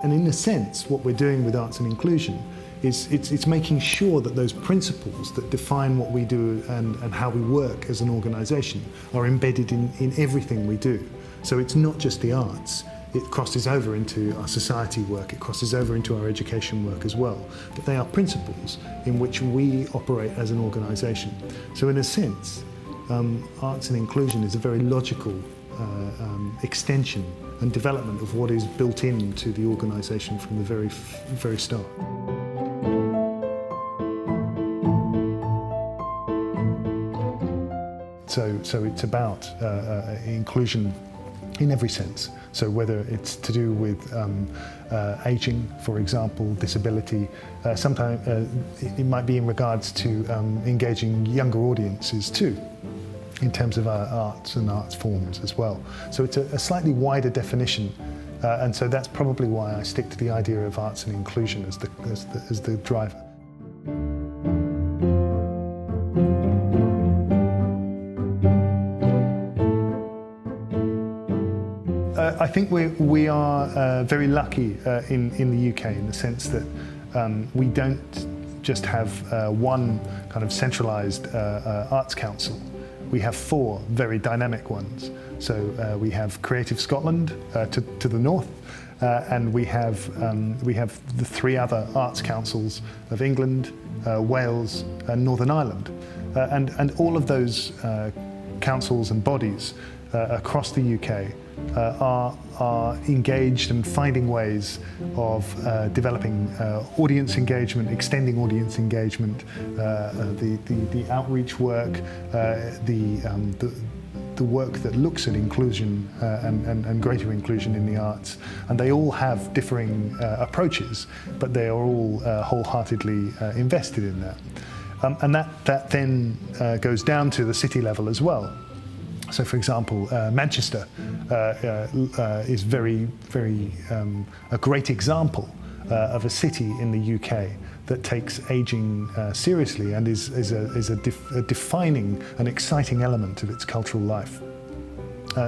And in a sense, what we're doing with arts and inclusion is it's making sure that those principles that define what we do and how we work as an organisation are embedded in everything we do. So it's not just the arts, it crosses over into our society work, it crosses over into our education work as well. But they are principles in which we operate as an organisation. So in a sense, arts and inclusion is a very logical extension and development of what is built into the organisation from the very start. So it's about inclusion in every sense. So whether it's to do with ageing, for example, disability, sometimes it might be in regards to engaging younger audiences too, in terms of our arts and arts forms as well. So it's a slightly wider definition, and so that's probably why I stick to the idea of arts and inclusion as the driver. I think we are very lucky in the UK in the sense that we don't just have one kind of centralised arts council. We have 4 very dynamic ones. So we have Creative Scotland to the north, and we have the 3 other arts councils of England, Wales, and Northern Ireland, and all of those councils and bodies across the UK are engaged and finding ways of developing audience engagement, extending audience engagement, the outreach work, the work that looks at inclusion and greater inclusion in the arts. And they all have differing approaches, but they are all wholeheartedly invested in that. And that then goes down to the city level as well. So, for example, Manchester is very a great example of a city in the UK that takes ageing seriously and is a defining and exciting element of its cultural life.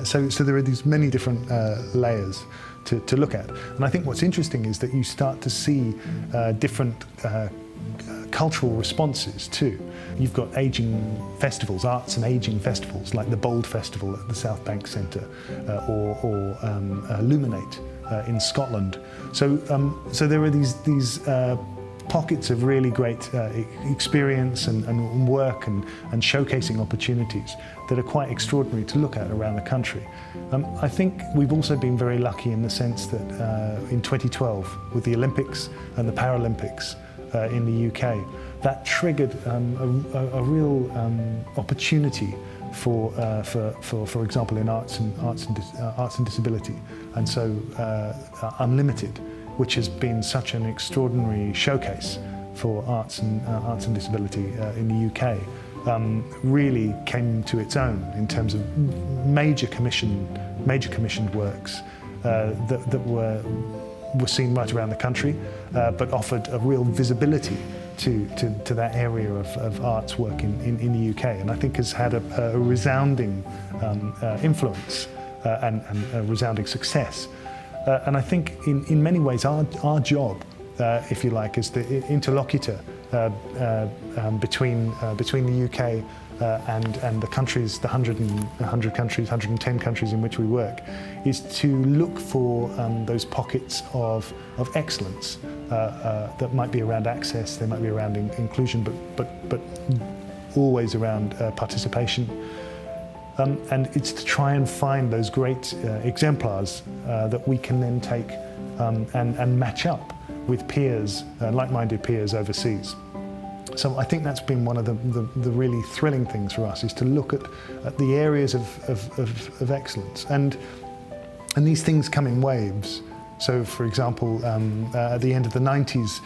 So there are these many different layers to look at. And I think what's interesting is that you start to see different cultural responses too. You've got ageing festivals, arts and ageing festivals, like the Bold Festival at the South Bank Centre, or Luminate in Scotland. So there are these pockets of really great experience and work and showcasing opportunities that are quite extraordinary to look at around the country. I think we've also been very lucky in the sense that in 2012, with the Olympics and the Paralympics in the UK, that triggered a real opportunity for example, in arts and disability, and so Unlimited, which has been such an extraordinary showcase for arts and disability in the UK, really came to its own in terms of major commissioned works that were seen right around the country, but offered a real visibility to that area of arts work in the UK, and I think has had a resounding influence and a resounding success. And I think in many ways our job, if you like, as the interlocutor between the UK and the countries, the 100 countries, 110 countries in which we work, is to look for those pockets of excellence that might be around access, they might be around inclusion, but always around participation. And it's to try and find those great exemplars that we can then take and match up with peers, like-minded peers overseas. So I think that's been one of the really thrilling things for us, is to look at the areas of excellence. And these things come in waves. So, for example, at the end of the 90s,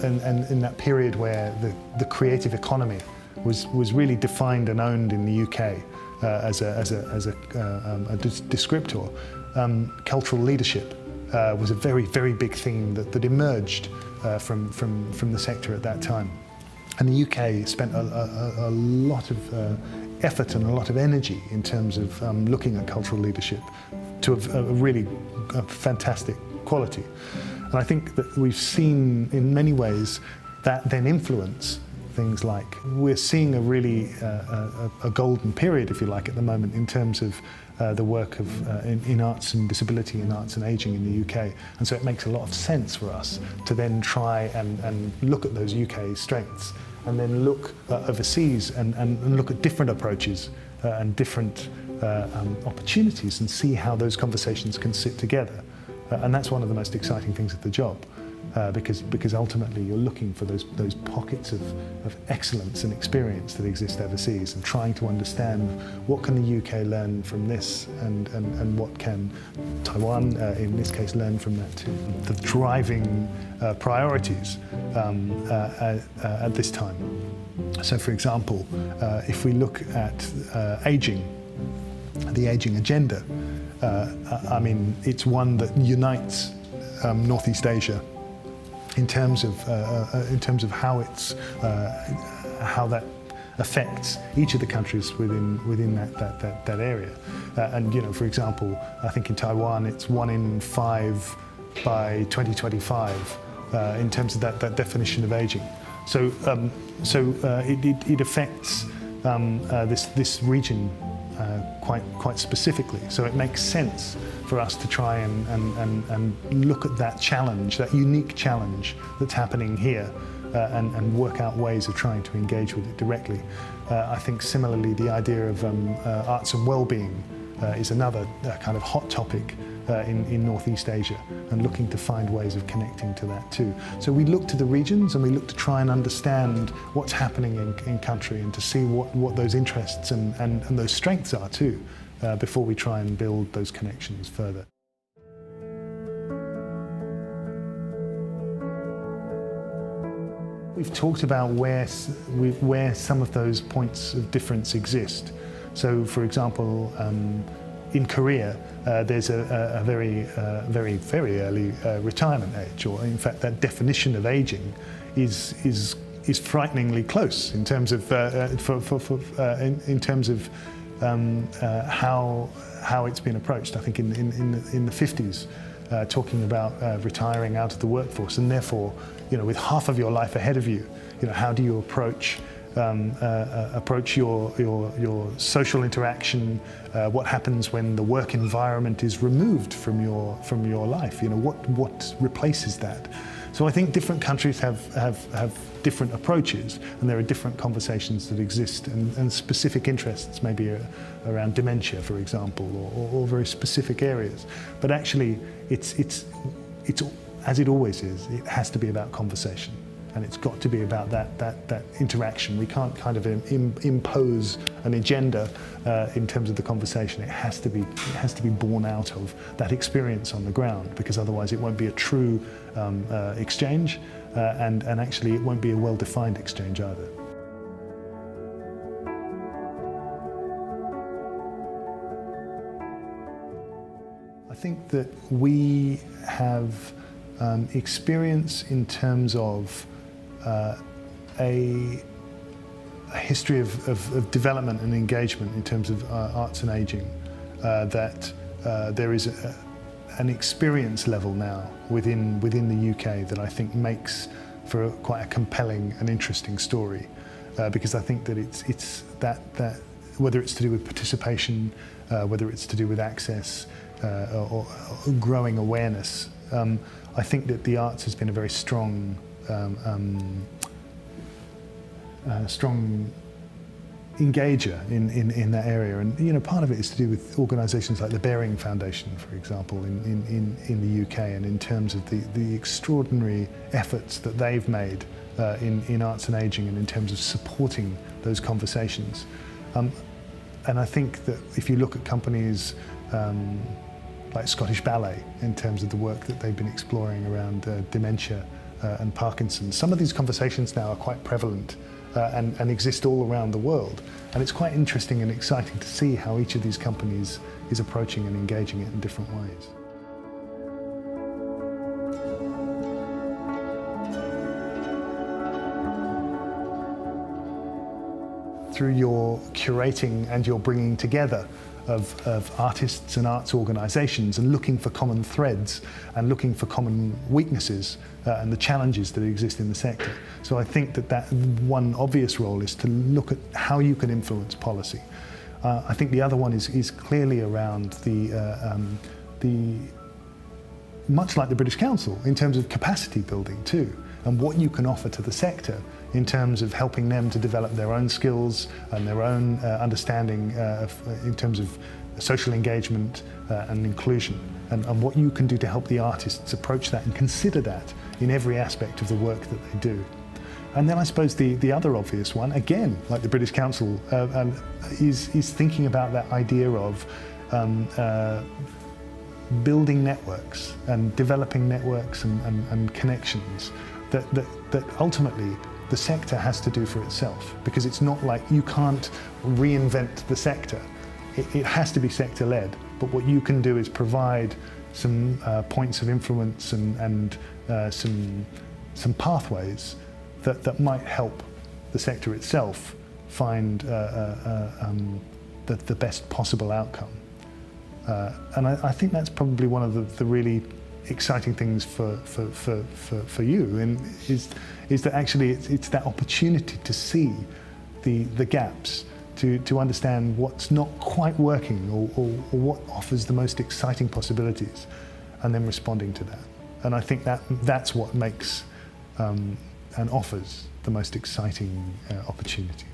and in that period where the creative economy was really defined and owned in the UK as a descriptor, cultural leadership was a very big theme that emerged from the sector at that time. And the UK spent a lot of effort and a lot of energy in terms of looking at cultural leadership to a really fantastic quality. And I think that we've seen in many ways that then influence things like, we're seeing a really a golden period, if you like, at the moment in terms of the work of in arts and disability and arts and ageing in the UK. And so it makes a lot of sense for us to then try and look at those UK strengths and then look overseas and look at different approaches and different opportunities and see how those conversations can sit together. And that's one of the most exciting things of the job. Because ultimately you're looking for those pockets of excellence and experience that exist overseas and trying to understand what can the UK learn from this and what can Taiwan, in this case, learn from that too. The driving priorities at this time. So for example, if we look at ageing, the ageing agenda, I mean, it's one that unites Northeast Asia in terms of how that affects each of the countries within that area. And you know, for example, I think in Taiwan it's 1 in 5 by 2025 in terms of that definition of aging. So it affects this region quite specifically. So it makes sense for us to try and look at that challenge, that unique challenge that's happening here, and work out ways of trying to engage with it directly. I think similarly the idea of arts and well-being is another kind of hot topic in Northeast Asia, and looking to find ways of connecting to that too. So we look to the regions and we look to try and understand what's happening in country and to see what those interests and those strengths are too, before we try and build those connections further. We've talked about where some of those points of difference exist. So for example, in Korea, there's a very early retirement age, or in fact that definition of aging is frighteningly close in terms of how it's been approached. I think in the 50s, talking about retiring out of the workforce, and therefore, you know, with half of your life ahead of you, you know, how do you approach your social interaction? What happens when the work environment is removed from your life? You know, what replaces that? So I think different countries have different approaches, and there are different conversations that exist, and specific interests maybe around dementia, for example, or very specific areas. But actually, it's as it always is. It has to be about conversation. And it's got to be about that interaction. We can't kind of impose an agenda in terms of the conversation. It has to be born out of that experience on the ground, because otherwise it won't be a true exchange, and actually it won't be a well-defined exchange either. I think that we have experience in terms of a history of development and engagement in terms of arts and ageing, that there is an experience level now within the UK that I think makes for quite a compelling and interesting story, because I think that it's that whether it's to do with participation, whether it's to do with access, or growing awareness, I think that the arts has been a very strong engager in that area. And you know, part of it is to do with organisations like the Bearing Foundation, for example, in the UK, and in terms of the extraordinary efforts that they've made in arts and ageing, and in terms of supporting those conversations. And I think that if you look at companies like Scottish Ballet, in terms of the work that they've been exploring around dementia and Parkinson's, some of these conversations now are quite prevalent and exist all around the world. And it's quite interesting and exciting to see how each of these companies is approaching and engaging it in different ways. through your curating and your bringing together of artists and arts organisations and looking for common threads and looking for common weaknesses and the challenges that exist in the sector. So I think that one obvious role is to look at how you can influence policy. I think the other one is clearly around the much like the British Council in terms of capacity building too, and what you can offer to the sector in terms of helping them to develop their own skills and their own understanding in terms of social engagement and inclusion, and what you can do to help the artists approach that and consider that in every aspect of the work that they do. And then I suppose the other obvious one, again, like the British Council, is thinking about that idea of building networks and developing networks and connections that ultimately the sector has to do for itself, because it's not like you can't reinvent the sector. It has to be sector-led, but what you can do is provide some points of influence and some pathways that might help the sector itself find the best possible outcome. And I think that's probably one of the really exciting things for you, and is that actually it's that opportunity to see the gaps, to understand what's not quite working or what offers the most exciting possibilities, and then responding to that. And I think that's what makes and offers the most exciting opportunity.